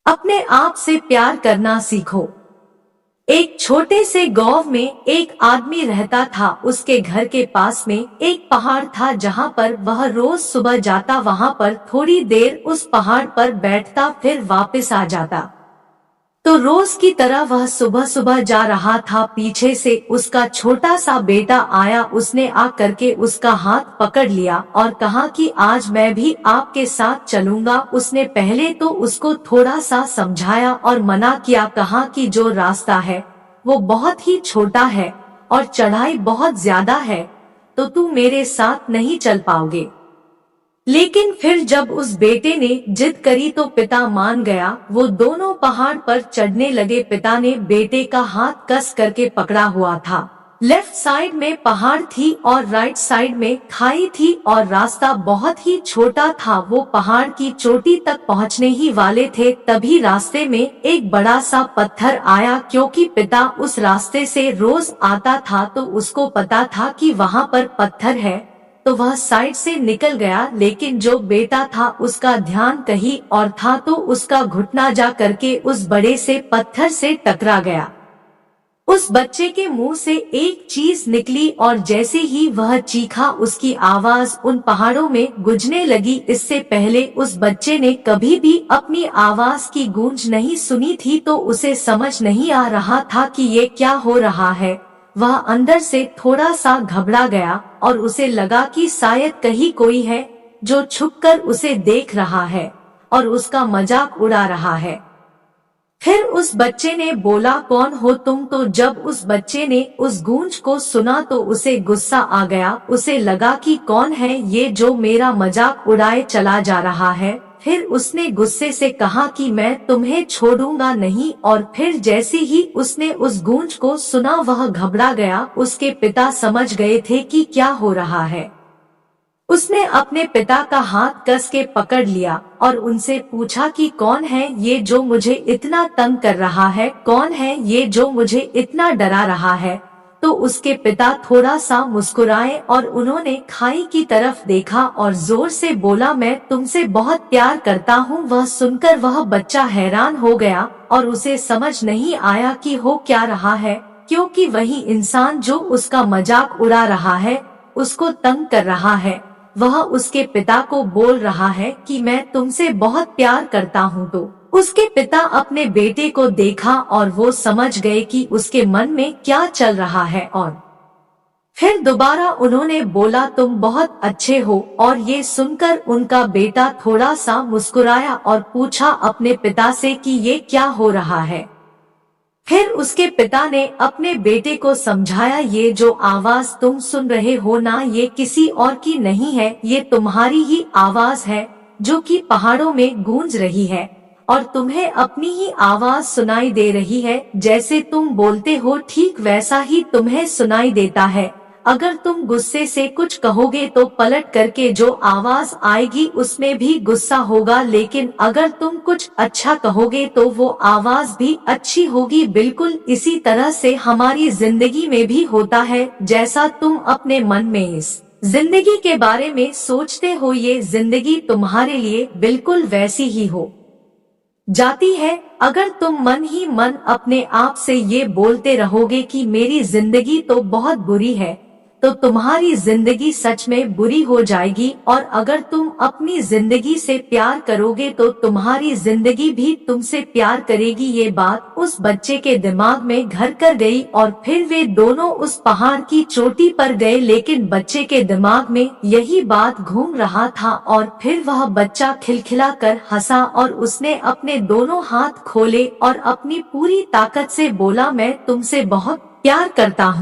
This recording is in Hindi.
अपने आप से प्यार करना सीखो। एक छोटे से गांव में एक आदमी रहता था। उसके घर के पास में एक पहाड़ था जहां पर वह रोज सुबह जाता, वहां पर थोड़ी देर उस पहाड़ पर बैठता, फिर वापस आ जाता। तो रोज की तरह वह सुबह सुबह जा रहा था। पीछे से उसका छोटा सा बेटा आया। उसने आ करके उसका हाथ पकड़ लिया और कहा कि आज मैं भी आपके साथ चलूंगा। उसने पहले तो उसको थोड़ा सा समझाया और मना किया, कहा कि जो रास्ता है वो बहुत ही छोटा है और चढ़ाई बहुत ज्यादा है, तो तू मेरे साथ नहीं चल पाओगे। लेकिन फिर जब उस बेटे ने जिद करी तो पिता मान गया। वो दोनों पहाड़ पर चढ़ने लगे। पिता ने बेटे का हाथ कस करके पकड़ा हुआ था। लेफ्ट साइड में पहाड़ थी और राइट साइड में खाई थी और रास्ता बहुत ही छोटा था। वो पहाड़ की चोटी तक पहुंचने ही वाले थे, तभी रास्ते में एक बड़ा सा पत्थर आया। क्योंकि पिता उस रास्ते से रोज आता था तो उसको पता था कि वहाँ पर पत्थर है, तो वह साइड से निकल गया। लेकिन जो बेटा था उसका ध्यान कहीं और था, तो उसका घुटना जा करके उस बड़े से पत्थर से टकरा गया। उस बच्चे के मुंह से एक चीज निकली और जैसे ही वह चीखा, उसकी आवाज उन पहाड़ों में गूंजने लगी। इससे पहले उस बच्चे ने कभी भी अपनी आवाज की गूंज नहीं सुनी थी, तो उसे समझ नहीं आ रहा था कि ये क्या हो रहा है। वह अंदर से थोड़ा सा घबरा गया और उसे लगा कि शायद कहीं कोई है जो छुपकर उसे देख रहा है और उसका मजाक उड़ा रहा है। फिर उस बच्चे ने बोला, कौन हो तुम? तो जब उस बच्चे ने उस गूंज को सुना तो उसे गुस्सा आ गया। उसे लगा कि कौन है ये जो मेरा मजाक उड़ाए चला जा रहा है। फिर उसने गुस्से से कहा कि मैं तुम्हें छोड़ूंगा नहीं। और फिर जैसे ही उसने उस गूंज को सुना वह घबरा गया। उसके पिता समझ गए थे कि क्या हो रहा है। उसने अपने पिता का हाथ कस के पकड़ लिया और उनसे पूछा कि कौन है ये जो मुझे इतना तंग कर रहा है, कौन है ये जो मुझे इतना डरा रहा है। तो उसके पिता थोड़ा सा मुस्कुराए और उन्होंने खाई की तरफ देखा और जोर से बोला, मैं तुमसे बहुत प्यार करता हूँ। वह सुनकर वह बच्चा हैरान हो गया और उसे समझ नहीं आया कि हो क्या रहा है, क्योंकि वही इंसान जो उसका मजाक उड़ा रहा है, उसको तंग कर रहा है, वह उसके पिता को बोल रहा है कि मैं तुमसे बहुत प्यार करता हूँ। तो उसके पिता अपने बेटे को देखा और वो समझ गए कि उसके मन में क्या चल रहा है। और फिर दोबारा उन्होंने बोला, तुम बहुत अच्छे हो। और ये सुनकर उनका बेटा थोड़ा सा मुस्कुराया और पूछा अपने पिता से कि ये क्या हो रहा है। फिर उसके पिता ने अपने बेटे को समझाया, ये जो आवाज तुम सुन रहे हो ना, ये किसी और की नहीं है, ये तुम्हारी ही आवाज है जो कि पहाड़ों में गूंज रही है और तुम्हें अपनी ही आवाज सुनाई दे रही है। जैसे तुम बोलते हो ठीक वैसा ही तुम्हें सुनाई देता है। अगर तुम गुस्से से कुछ कहोगे तो पलट करके जो आवाज आएगी उसमें भी गुस्सा होगा, लेकिन अगर तुम कुछ अच्छा कहोगे तो वो आवाज भी अच्छी होगी। बिल्कुल इसी तरह से हमारी जिंदगी में भी होता है। जैसा तुम अपने मन में इस जिंदगी के बारे में सोचते हो, ये जिंदगी तुम्हारे लिए बिल्कुल वैसी ही हो जाती है। अगर तुम मन ही मन अपने आप से ये बोलते रहोगे कि मेरी जिंदगी तो बहुत बुरी है, तो तुम्हारी जिंदगी सच में बुरी हो जाएगी। और अगर तुम अपनी जिंदगी से प्यार करोगे तो तुम्हारी जिंदगी भी तुमसे प्यार करेगी। ये बात उस बच्चे के दिमाग में घर कर गई और फिर वे दोनों उस पहाड़ की चोटी पर गए। लेकिन बच्चे के दिमाग में यही बात घूम रहा था और फिर वह बच्चा खिलखिला कर हंसा और उसने अपने दोनों हाथ खोले और अपनी पूरी ताकत से बोला, मैं तुमसे बहुत प्यार करता हूँ।